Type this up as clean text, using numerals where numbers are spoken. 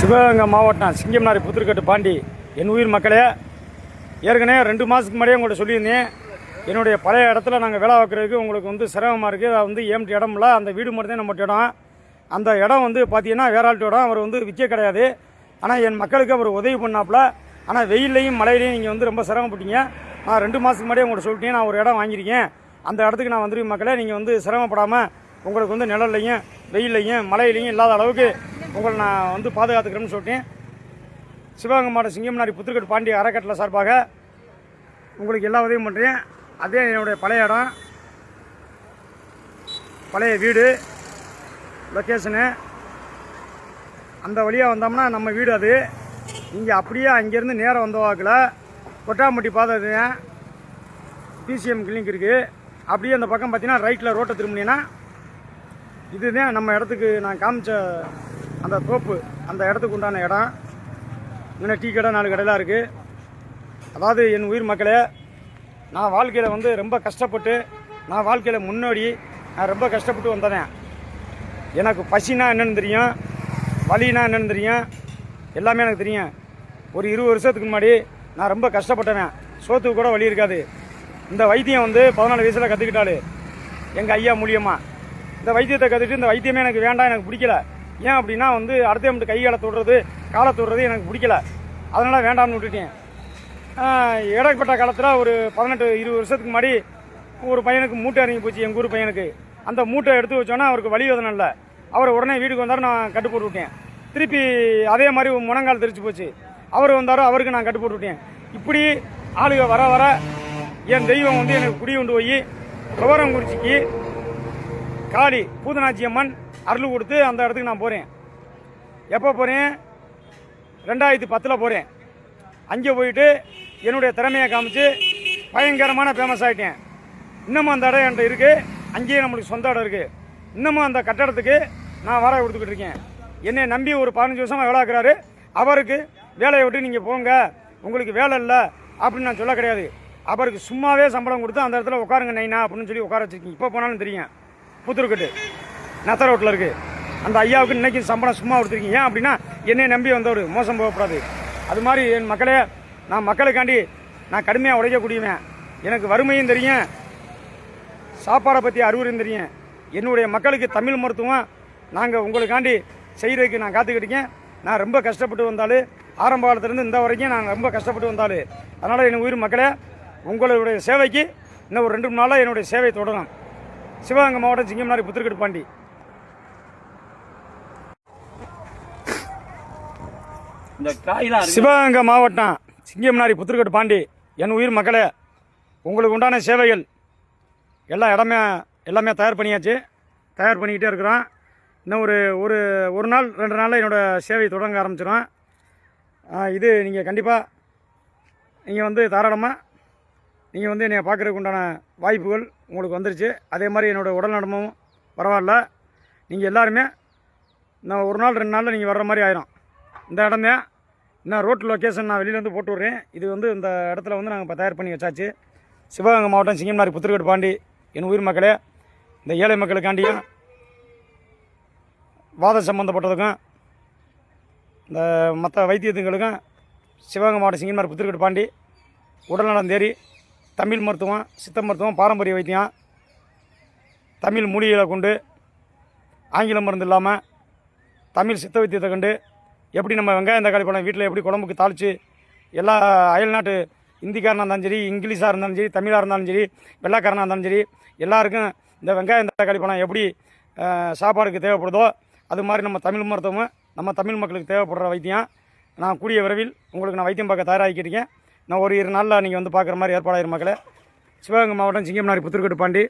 சிவகங்கை மாவட்டம் சிங்கம்னாரி புத்திருக்கட்டு பாண்டி. என் உயிர் மக்களே, ஏற்கனவே 2 மாதத்துக்கு முன்னாடியே உங்கள்கிட்ட சொல்லியிருந்தேன். என்னுடைய பழைய இடத்துல நாங்கள் வேலை வைக்கிறதுக்கு உங்களுக்கு சிரமமாக இருக்குது. அது ஏம்டி இடம் இல்லை, அந்த வீடு மட்டும் தான் நம்ம இடம். அந்த இடம் பார்த்தீங்கன்னா வேற ஆள்கிட்ட இடம். அவர் விற்க கிடையாது. ஆனால் என் மக்களுக்கு அவர் உதவி பண்ணாப்புல. ஆனால் வெயிலையும் மழையிலையும் நீங்கள் ரொம்ப சிரமப்பட்டீங்க. நான் 2 மாதத்துக்கு முன்னாடியே உங்கள்கிட்ட சொல்லிட்டேன், நான் ஒரு இடம் வாங்கியிருக்கேன், அந்த இடத்துக்கு நான் வந்துருவேன் மக்களே. நீங்கள் சிரமப்படாமல் உங்களுக்கு நிழல்லையும் வெயிலையும் மழையிலையும் இல்லாத அளவுக்கு உங்களை நான் பாதுகாத்துக்கிறேன்னு சொல்லிட்டேன். சிவகங்கை மாவட்டம் சிங்கம்னாரி புத்திருக்கட்டு பாண்டி அறக்கட்டளை சார்பாக உங்களுக்கு எல்லா உதவியும் பண்ணுறேன். அதே என்னுடைய பழைய இடம், பழைய வீடு லொக்கேஷனு. அந்த வழியாக வந்தோம்னா நம்ம வீடு. அது இங்கே அப்படியே அங்கேருந்து நேரம் வந்த வாக்கில் கொட்டாம்பட்டி பாதை பிசிஎம் கிளினிக் இருக்குது. அப்படியே அந்த பக்கம் பார்த்தீங்கன்னா ரைட்டில் ரோட்டை திரும்பினீங்கன்னா இதுதான் நம்ம இடத்துக்கு நான் காமிச்ச அந்த தோப்பு. அந்த இடத்துக்கு உண்டான இடம். இன்னும் டீ கடை 4 கடையெல்லாம் இருக்குது. அதாவது என் உயிர் மக்களே, நான் வாழ்க்கையில் ரொம்ப கஷ்டப்பட்டு, நான் வாழ்க்கையில் முன்னோடி நான் ரொம்ப கஷ்டப்பட்டு வந்தேன். எனக்கு பசினா என்னென்னு தெரியும், வலினா என்னென்னு தெரியும், எல்லாமே எனக்கு தெரியும். ஒரு 20 வருஷத்துக்கு முன்னாடி நான் ரொம்ப கஷ்டப்பட்டேன். சோத்துக்கு கூட வலி இருக்காது. இந்த வைத்தியம் 14 வயசில் கற்றுக்கிட்டாள் எங்கள் ஐயா மூலியமாக. இந்த வைத்தியத்தை கற்றுக்கிட்டு இந்த வைத்தியமே எனக்கு வேண்டாம், எனக்கு பிடிக்கல. ஏன் அப்படின்னா அடுத்த கை காலை தொடுறது, காலை தொடுறது எனக்கு பிடிக்கல. அதனால் வேண்டாம்னு விட்டுட்டேன். இடைப்பட்ட காலத்தில் ஒரு 18-20 வருஷத்துக்கு முன்னாடி ஒரு பையனுக்கு மூட்டை இறங்கி போச்சு, எங்கள் ஊர் பையனுக்கு. அந்த மூட்டை எடுத்து வச்சோன்னா அவருக்கு வலி வேதனை இல்லை. அவர் உடனே வீட்டுக்கு வந்தார், நான் கட்டு போட்டு விட்டேன். திருப்பி அதே மாதிரி முழங்கால் தெரிச்சு போச்சு, அவர் வந்தாரோ அவருக்கு நான் கட்டு போட்டு விட்டேன். இப்படி ஆளுக வர வர என் தெய்வம் எனக்கு குடி கொண்டு போய் துவரங்குறிச்சிக்கு காளி பூதனாச்சி அம்மன் அருள் கொடுத்து அந்த இடத்துக்கு நான் போகிறேன். எப்போ போகிறேன்? 2010 போகிறேன். அங்கே போயிட்டு என்னுடைய திறமையை காமிச்சு பயங்கரமான ஃபேமஸ் ஆகிட்டேன். இன்னமும் அந்த இடம் என்கிட்ட இருக்குது. அங்கேயே நம்மளுக்கு சொந்த இடம் இருக்குது. இன்னமும் அந்த கட்டடத்துக்கு நான் வாடகை கொடுத்துக்கிட்டு இருக்கேன். என்னை நம்பி ஒரு 15 வருஷமாக வேலை ஆக்குறாரு. அவருக்கு வேலையை விட்டு நீங்கள் போங்க, உங்களுக்கு வேலை இல்லை அப்படின்னு நான் சொல்ல கிடையாது. அவருக்கு சும்மாவே சம்பளம் கொடுத்து அந்த இடத்துல உட்காருங்க நைனா அப்படின்னு சொல்லி உட்கார வச்சுருக்கீங்க. இப்போ போனாலும் தெரியும், புத்திருக்கட்டு நத்த ரோட்டில் இருக்குது. அந்த ஐயாவுக்கு இன்றைக்கி சம்பளம் சும்மா கொடுத்துருக்கீங்க. ஏன் அப்படின்னா என்னை நம்பி வந்தவர் மோசம் போகக்கூடாது. அது மாதிரி என் மக்களே, நான் மக்களுக்காண்டி நான் கடுமையாக உழைக்கக்கூடியவன். எனக்கு வறுமையும் தெரியும், சாப்பாடை பற்றி அறிவுரையும் தெரியும். என்னுடைய மக்களுக்கு தமிழ் மருத்துவம் நாங்கள் உங்களுக்காண்டி செய்கிறதுக்கு நான் காத்துக்கிட்டேன். நான் ரொம்ப கஷ்டப்பட்டு வந்தாலும், ஆரம்ப காலத்துலேருந்து இந்த வரைக்கும் நான் ரொம்ப கஷ்டப்பட்டு வந்தாலும். அதனால் என் உயிர் மக்களே, உங்களுடைய சேவைக்கு இன்னும் ஒரு 2-3 நாளாக என்னுடைய சேவை தொடரும். சிவகங்கை மாவட்டம் சிங்கம்னாரி புத்திருக்கட்டு பாண்டி. சிவகங்கை மாவட்டம் சிங்கம்னாரி புத்திருக்கட்டு பாண்டி. என் உயிர் மக்களே, உங்களுக்கு உண்டான சேவைகள் எல்லாம் எல்லாமே தயார் பண்ணியாச்சு. தயார் பண்ணிக்கிட்டே இருக்கிறோம். இன்னும் ஒரு நாள் 2 நாளில் என்னோடய சேவை தொடங்க ஆரம்பிச்சிடும். இது நீங்கள் கண்டிப்பாக நீங்கள் தாராளமாக நீங்கள் என்னை பார்க்குறதுக்கு உண்டான வாய்ப்புகள் உங்களுக்கு வந்துருச்சு. அதே மாதிரி என்னோடய உடல் நலமும் பரவாயில்ல. நீங்கள் எல்லாருமே இன்னும் 1 நாள் 2 நாளில் நீங்கள் வர்ற மாதிரி ஆயிரும். இந்த இடம் தான். இன்னும் ரோட் லொக்கேஷன் நான் வெளியிலேருந்து போட்டு விட்றேன். இது இந்த இடத்துல நாங்கள் இப்போ தயார் பண்ணி வச்சாச்சு. சிவகங்கை மாவட்டம் சிங்கம்னாரி புத்திருக்கட்டு பாண்டி. என் உயிர் மக்களே, இந்த ஏழை மக்களுக்காண்டியும் வாத சம்மந்தப்பட்டதுக்கும் இந்த மற்ற வைத்தியத்துங்களுக்கும் சிவகங்கை மாவட்டம் சிங்கம்னாரி புத்திருக்கட்டு பாண்டி உடல்நலம் தேடி தமிழ் மருத்துவம், சித்த மருத்துவம், பாரம்பரிய வைத்தியம், தமிழ் மூலிகைகளை கொண்டு, ஆங்கில மருந்து இல்லாமல் தமிழ் சித்த வைத்தியத்தை கண்டு எப்படி நம்ம வெங்காயம் தக்காளி பழம் வீட்டில் எப்படி குழம்புக்கு தாளித்து எல்லா அயல்நாட்டு இந்திக்காரனாக இருந்தாலும் சரி, இங்கிலீஷாக இருந்தாலும் சரி, தமிழாக இருந்தாலும் சரி, வெள்ளைக்காரனாக இருந்தாலும் சரி, எல்லாருக்கும் இந்த வெங்காயம் தக்காளி பழம் எப்படி சாப்பாடுக்கு தேவைப்படுதோ அது மாதிரி நம்ம தமிழ் மருத்துவமும் நம்ம தமிழ் மக்களுக்கு தேவைப்படுற வைத்தியம் நான் கூடிய விரைவில் உங்களுக்கு நான் வைத்தியம் பார்க்க தயாராகிக்கிட்டேன். நான் ஒரு 2 நாளில் நீங்கள் பார்க்குற மாதிரி ஏற்பாடாயிரும் மக்களே. சிவகங்கை மாவட்டம் சிங்கம்னாரி புத்திருக்கட்டு பாண்டி.